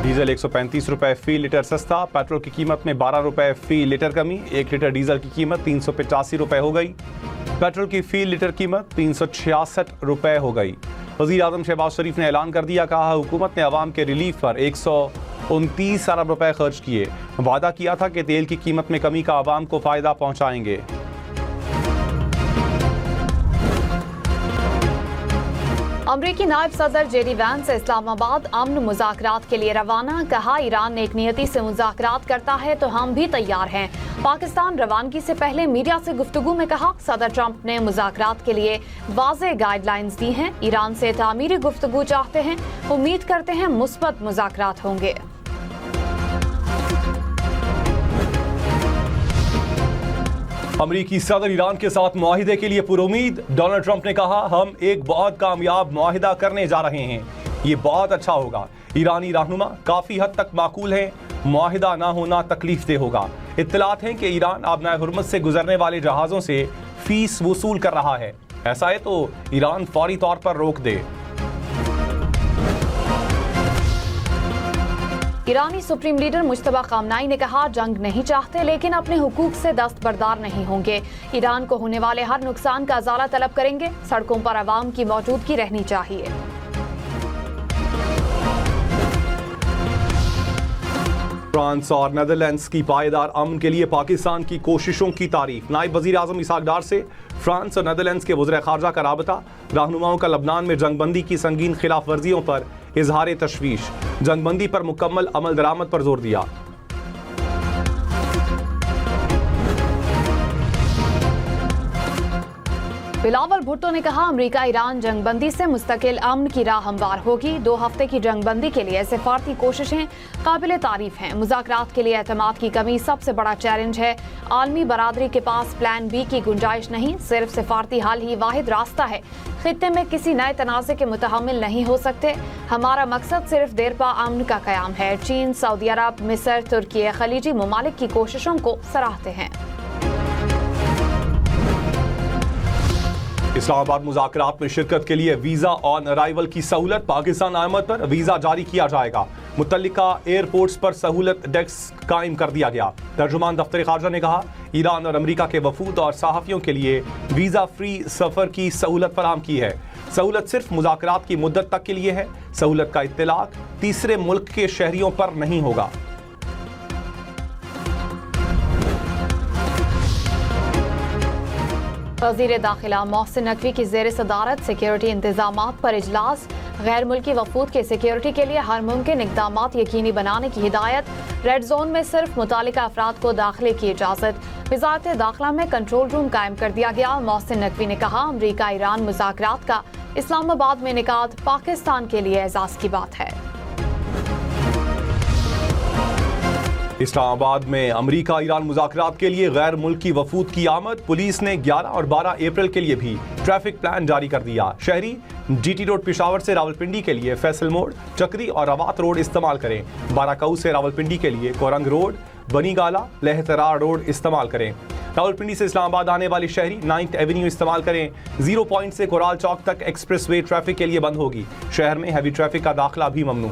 Diesel 135 रुपए फी litre सस्ता, petrol की कीमत में 12 रुपए फी लीटर कमी, 1 लीटर डीजल की कीमत 385 रुपए हो गई। पेट्रोल की फी लीटर कीमत 366 रुपए हो गई। वज़ीर आज़म शहबाज शरीफ ने ऐलान कर दिया, कहा हुकूमत ने अवाम के रिलीफ पर 129 अरब रुपए खर्च किए। वादा किया था कि तेल की कीमत में कमी का अवाम को फ़ायदा पहुँचाएंगे। अमरीकी नायब सदर जेडी वैंस इस्लामाबाद अमन मुज़ाकरात के लिए रवाना, कहा इरान नेकनियती से मुज़ाकरात करता है तो हम भी तैयार हैं। पाकिस्तान रवानगी से पहले मीडिया से गुफ्तगू में कहा, सदर ट्रंप ने मुज़ाकरात के लिए वाज़ेह गाइडलाइंस दी हैं। ईरान से तामीरी गुफ्तगू चाहते हैं, उम्मीद करते हैं मुस्बत मुज़ाकरात होंगे। अमरीकी सदर ईरान के साथ मुआहिदे के लिए पुरुमीद। डोनाल्ड ट्रंप ने कहा, हम एक बहुत कामयाब मुआहिदा करने जा रहे हैं, ये बहुत अच्छा होगा। ईरानी रहनुमा काफ़ी हद तक माकूल हैं, मुआहिदा ना होना तकलीफ दे होगा। इत्तलात हैं कि ईरान आबनाए हुर्मुज़ से गुजरने वाले जहाज़ों से फीस वसूल कर रहा है। ऐसा है तो ईरान फौरी तौर पर रोक दे। ईरानी सुप्रीम लीडर मुज्तबा खामनाई ने कहा, जंग नहीं चाहते लेकिन अपने हुकूक से दस्तबरदार नहीं होंगे। ईरान को होने वाले हर नुकसान का अजाला तलब करेंगे। सड़कों पर अवाम की मौजूदगी रहनी चाहिए। फ्रांस और नेदरलैंड्स की पायदार अमन के लिए पाकिस्तान की कोशिशों की तारीफ। नायब वज़ीर आज़म इसहाक डार से फ्रांस और नेदरलैंड्स के वज़ीर ख़ारजा का राबता। रहनुमाओं का लबनान में जंगबंदी की संगीन खिलाफ वर्जियों पर इजहार तशवीश। जंगबंदी पर मुकम्मल अमल दरामद पर जोर दिया। बिलावल भुट्टो ने कहा, अमेरिका ईरान जंगबंदी से मुस्तकिल अमन की राह हमवार होगी। 2 हफ्ते की जंगबंदी के लिए सिफारती कोशिशें काबिल तारीफ हैं। मुज़ाकरात के लिए एतमाद की कमी सबसे बड़ा चैलेंज है। आलमी बरादरी के पास प्लान बी की गुंजाइश नहीं, सिर्फ सिफारती हल ही वाहिद रास्ता है। खित्ते में किसी नए तनाज़े के मुतहम्मिल नहीं हो सकते। हमारा मकसद सिर्फ देरपा अमन का क़याम है। चीन, सऊदी अरब, मिस्र, तुर्की, खलीजी ममालिक की कोशिशों को सराहते हैं। इस्लामाबाद मुज़ाकरात में शिरकत के लिए वीज़ा ऑन अराइवल की सहूलत। पाकिस्तान आमद पर वीज़ा जारी किया जाएगा। मुतल्लिका एयरपोर्ट्स पर सहूलत डेस्क कायम कर दिया गया। तर्जुमान दफ्तर खारजा ने कहा, ईरान और अमेरिका के वफूद और सहाफ़ियों के लिए वीज़ा फ्री सफ़र की सहूलत फराहम की है। सहूलत सिर्फ मुज़ाकरात की मुद्दत तक के लिए है। सहूलत का इत्तलाक तीसरे मुल्क के शहरियों पर नहीं होगा। वज़ीर दाखिला मोहसिन नकवी की ज़ेर सदारत सिक्योरिटी इंतजामात पर इजलास। गैर मुल्की वफूद के सिक्योरिटी के लिए हर मुमकिन इक़दामात यकीनी बनाने की हिदायत। रेड जोन में सिर्फ मुतालिका अफराद को दाखिले की इजाज़त। वज़ारत दाखिला में कंट्रोल रूम कायम कर दिया गया। मोहसिन नकवी ने कहा, अमरीका ईरान मुज़ाकरात का इस्लामाबाद में इनेकाद पाकिस्तान के लिए एजाज़ की बात है। इस्लामाबाद में अमरीका ईरान मुज़ाकरात के लिए गैर मुल्की वफूद की आमद। पुलिस ने 11 और 12 अप्रैल के लिए भी ट्रैफिक प्लान जारी कर दिया। शहरी GT रोड पेशावर से रावलपिंडी के लिए फैसल मोड़, चक्री और रवात रोड इस्तेमाल करें। बाराकाऊ से रावलपिंडी के लिए कोरंग रोड, बनी गाला, लहतरार रोड इस्तेमाल करें। रावलपिंडी से इस्लामाबाद आने वाले शहरी 9th एवेन्यू इस्तेमाल करें। 0 पॉइंट से कोराल चौक तक एक्सप्रेस वे ट्रैफिक के लिए बंद होगी। शहर में हैवी ट्रैफिक का दाखिला भी ममनू।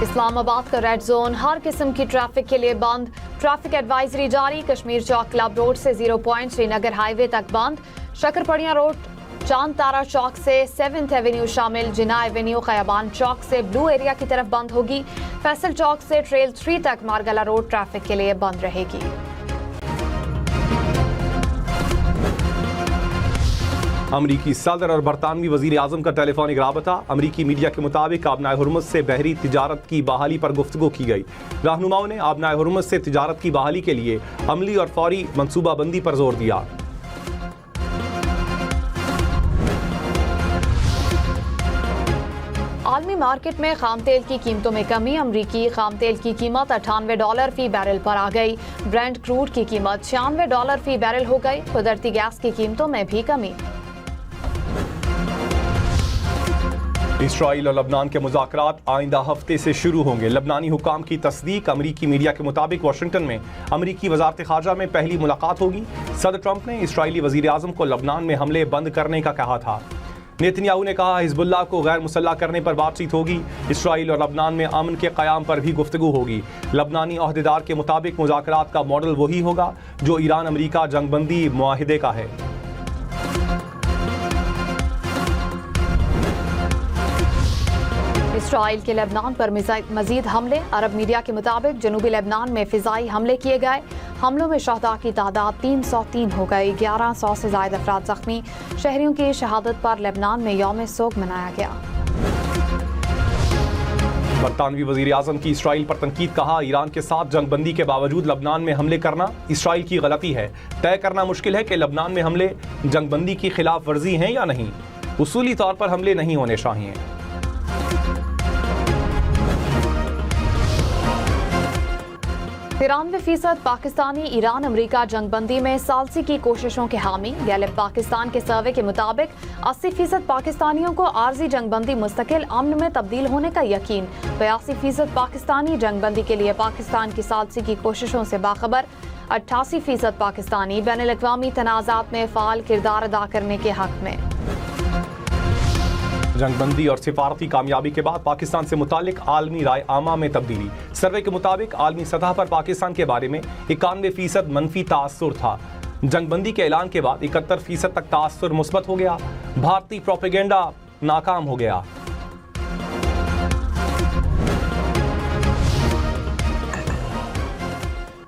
इस्लामाबाद का रेड जोन हर किस्म की ट्रैफिक के लिए बंद। ट्रैफिक एडवाइजरी जारी। कश्मीर चौक क्लब रोड से 0 पॉइंट श्रीनगर हाईवे तक बंद। शकरपड़िया रोड चांद तारा चौक से 7th एवेन्यू शामिल जिना एवेन्यू खयाबान चौक से ब्लू एरिया की तरफ बंद होगी। फैसल चौक से ट्रेल 3 तक मारगला रोड ट्रैफिक के लिए बंद रहेगी। अमरीकी सदर और बरतानवी वज़ीर आज़म का टेलीफोनिक राबता। अमरीकी मीडिया के मुताबिक आबनाए हुर्मुज़ से बहरी तिजारत की बहाली पर गुफ्तगू की गई। रहनुमाओं ने आबनाए हुर्मुज़ से तिजारत की बहाली के लिए अमली और फौरी मनसूबाबंदी पर जोर दिया। आलमी मार्केट में खाम तेल की कीमतों में कमी। अमरीकी खाम तेल की कीमत $98 फी बैरल पर आ गई। ब्रेंट क्रूड की कीमत $96 फी बैरल हो गई। कुदरती गैस की कीमतों में भी कमी। इसराइल और लबनान के मुज़ाकरात आइंदा हफ्ते से शुरू होंगे। लबनानी हुकाम की तस्दीक। अमरीकी मीडिया के मुताबिक वाशिंगटन में अमरीकी वज़ारत ख़ारजा में पहली मुलाकात होगी। सदर ट्रंप ने इसराइली वज़ीर आज़म को लबनान में हमले बंद करने का कहा था। नेतन्याहू ने कहा हिजबुल्लाह को गैर मुसल्लह करने पर बातचीत होगी। इसराइल और लबनान में अमन के क़याम पर भी गुफ्तगू होगी। लबनानी अहदेदार के मुताबिक मुज़ाकरात का मॉडल वही होगा जो ईरान अमरीका जंगबंदी मुआहिदे का है। इसराइल के लेबनान पर मजीद हमले। अरब मीडिया के मुताबिक जनूबी लेबनान में फिजाई हमले किए गए। हमलों में शहदा की तादाद 303 हो गई। 1100 से ज़ायद अफराद जख्मी। शहरियों की शहादत पर लेबनान में यौम सोग मनाया गया। बरतानवी वज़ीर आज़म की इसराइल पर तनकीद। कहा ईरान के साथ जंगबंदी के बावजूद लबनान में हमले करना इसराइल की गलती है। तय करना मुश्किल है कि लबनान में हमले जंगबंदी की खिलाफ वर्जी हैं या नहीं। उसूली तौर पर हमले नहीं होने चाहिए। 93% पाकिस्तानी ईरान अमरीका जंगबंदी में सालसी की कोशिशों के हामी। गैलिब पाकिस्तान के सर्वे के मुताबिक 80% पाकिस्तानियों को आर्जी जंगबंदी मुस्तकिल अमन में तब्दील होने का यकीन। 82% पाकिस्तानी जंगबंदी के लिए पाकिस्तान की सालसी की कोशिशों से बाखबर। 88% पाकिस्तानी बैनुल-अक़वामी तनाज़ात में फ़ाल किरदार अदा करने के हक में। जंगबंदी और सिफारती कामयाबी के बाद पाकिस्तान से मुतालिक आलमी राय आमा में तब्दीली। सर्वे के मुताबिक आलमी सतह पर पाकिस्तान के बारे में 91% मनफी तासुर था। जंगबंदी के ऐलान के बाद 71% तक तासुर मुस्बत हो गया। भारतीय प्रोपेगेंडा नाकाम हो गया।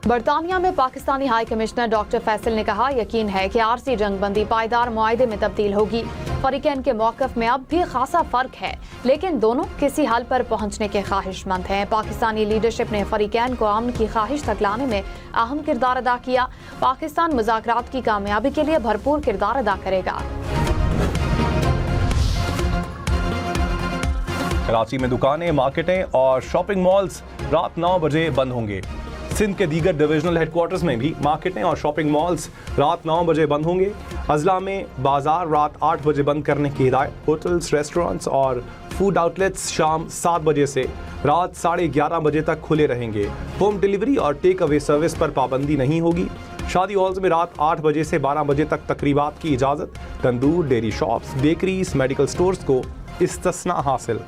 बरतानिया में Pakistani high commissioner doctor Faisal ने कहा यकीन है कि आरसी जंगबंदी पायदार मुआहदे में तब्दील होगी। फरीकैन के मौक़िफ़ में अब भी खासा फ़र्क है, लेकिन दोनों किसी हल पर पहुंचने के ख्वाहिशमंद हैं। पाकिस्तानी लीडरशिप ने फरीकैन को अमन की ख्वाहिश तक लाने में अहम किरदार अदा किया। पाकिस्तान मुज़ाकरात की कामयाबी के लिए भरपूर किरदार अदा करेगा। कराची में दुकानें, मार्केटें और शॉपिंग मॉल्स रात 9 बजे बंद होंगे। सिंध के दीगर डिविजनल हेडक्वार्टर्स में भी मार्केटें और शॉपिंग मॉल्स रात 9 बजे बंद होंगे। अजला में बाजार रात 8 बजे बंद करने की हिदायत। होटल्स, रेस्टोरेंट्स और फूड आउटलेट्स शाम 7 बजे से रात 11:30 बजे तक खुले रहेंगे। होम डिलीवरी और टेक अवे सर्विस पर पाबंदी नहीं होगी। शादी हॉल्स में रात 8 बजे से 12 बजे तक तकरीबात की इजाज़त। Tandoor, dairy shops, bakeries, medical stores को इस्तिस्ना हासिल।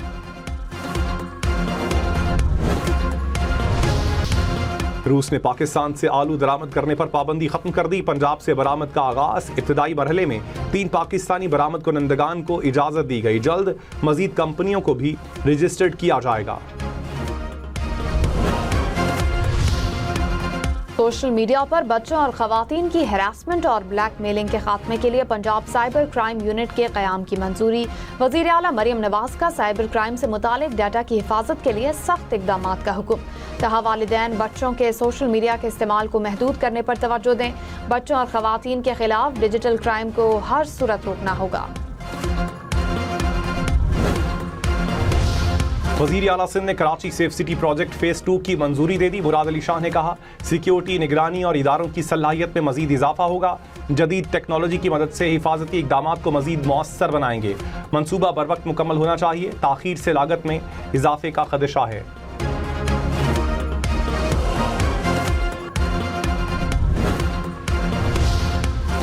रूस ने पाकिस्तान से आलू दरामद करने पर पाबंदी खत्म कर दी। पंजाब से बरामद का आगाज। इब्तदाई मरहले में 3 पाकिस्तानी बरामद कुनंदगान को इजाजत दी गई। जल्द मजीद कंपनियों को भी रजिस्टर्ड किया जाएगा। सोशल मीडिया पर बच्चों और खवातीन की हैरासमेंट और ब्लैकमेलिंग के खात्मे के लिए पंजाब साइबर क्राइम यूनिट के क़याम की मंजूरी। वज़ीर आला मरियम नवाज का साइबर क्राइम से मुतालिक डाटा की हिफाजत के लिए सख्त इक़दामात का हुक्म। कहा वालिदैन बच्चों के सोशल मीडिया के इस्तेमाल को महदूद करने पर तवज्जो दें। बच्चों और खवातीन के खिलाफ डिजिटल क्राइम को हर सूरत रोकना होगा। वज़ीर आला सिंध ने Karachi safe city project phase 2 की मंजूरी दे दी। मुराद अली शाह ने कहा सिक्योरिटी, निगरानी और इदारों की सलाहियत में मजीद इजाफा होगा। जदीद टेक्नोलॉजी की मदद से हिफाजती इक़दामात को मजीद मौसर बनाएंगे। मनसूबा बर वक्त मुकम्मल होना चाहिए। ताख़ीर से लागत में इजाफे का खदशा है।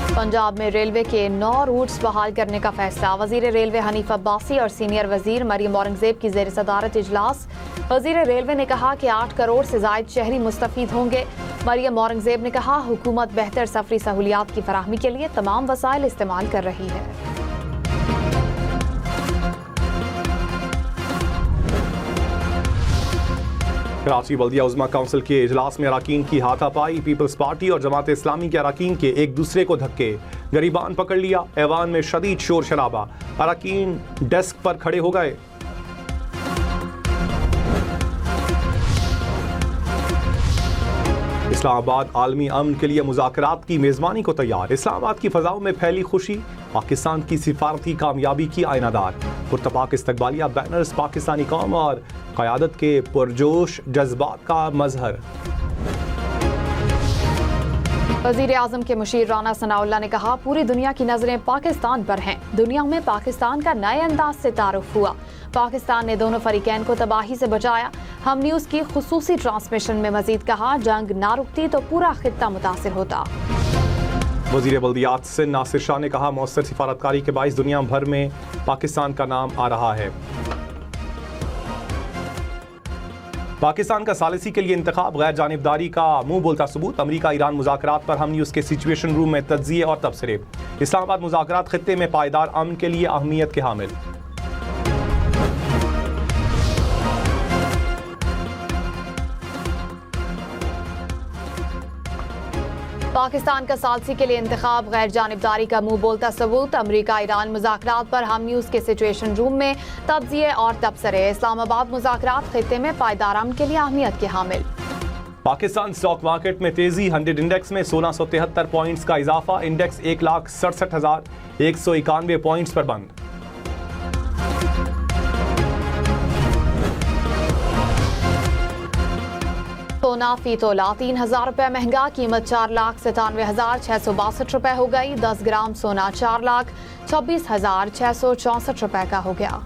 पंजाब में रेलवे के 9 रूट्स बहाल करने का फैसला। वजीर रेलवे हनीफ अब्बासी और सीनियर वजीर मरियम औरंगजेब की ज़ेर सदारत इजलास। वजीर रेलवे ने कहा कि 8 करोड़ से ज़ायद शहरी मुस्तफ़ीद होंगे। मरियम औरंगजेब ने कहा हुकूमत बेहतर सफरी सहूलियात की फराहमी के लिए तमाम वसाइल इस्तेमाल कर रही है। कराची बल्दिया उज़्मा काउंसिल के इजलास में अराकीन की हाथापाई। पीपल्स पार्टी और जमात इस्लामी के अराकीन के एक दूसरे को धक्के। गरीबान पकड़ लिया। ऐवान में शदीद शोर शराबा। अराकीन डेस्क पर खड़े हो गए। इस्लामाबाद आलमी अमन के लिए मुज़ाकरात की मेज़बानी को तैयार। इस्लामाबाद की फ़ज़ाओं में फैली खुशी। पाकिस्तान की सिफारती कामयाबी की आयनादार। पुरतपाक इस्तकबालिया बैनर्स पाकिस्तानी कौम और क़यादत के पुरजोश जज्बात का मजहर। वज़ीर आज़म के मुशीर राना सनाउल्लाह ने कहा पूरी दुनिया की नज़रें पाकिस्तान पर हैं। दुनिया में पाकिस्तान का नए अंदाज से तारुफ हुआ। पाकिस्तान ने दोनों फरीकैन को तबाही से बचाया। हम न्यूज़ की खुसूसी ट्रांसमिशन में मजीद कहा जंग ना रुकती तो पूरा खित्ता मुतासिर होता। वज़ीर बल्दियात सिंध नासिर शाह ने कहा, मौसर सिफारतकारी के बाइस दुनिया भर में पाकिस्तान का नाम आ रहा है। पाकिस्तान का सालिसी के लिए इंतखाब गैर जानिबदारी का मुंह बोलता सबूत। अमरीका ईरान मुज़ाकरात पर हम न्यूज़ के सिचुएशन रूम में तज्ज़िये और तबसरे। इस्लामाबाद मुज़ाकरात खित्ते में पायदार अमन के लिए अहमियत के हामिल। पाकिस्तान का सालसी के लिए इंतखाब गैर जानिबदारी का मुंह बोलता सबूत। अमरीका ईरान मुज़ाकरात पर हम न्यूज़ के सिचुएशन रूम में तब्ज़िये और तबसरे। इस्लामाबाद मुज़ाकरात खित्ते में पायदार अमन के लिए अहमियत के हामिल। पाकिस्तान स्टॉक मार्केट में तेजी। 100 इंडेक्स में 1673 पॉइंट्स का इजाफा। इंडेक्स 1,67,191 पॉइंट्स पर बंद। सोना फी तोला 3,000 रुपये महंगा। कीमत 4,97,662 रुपये हो गई। 10 ग्राम सोना 4,26,664 रुपये का हो गया।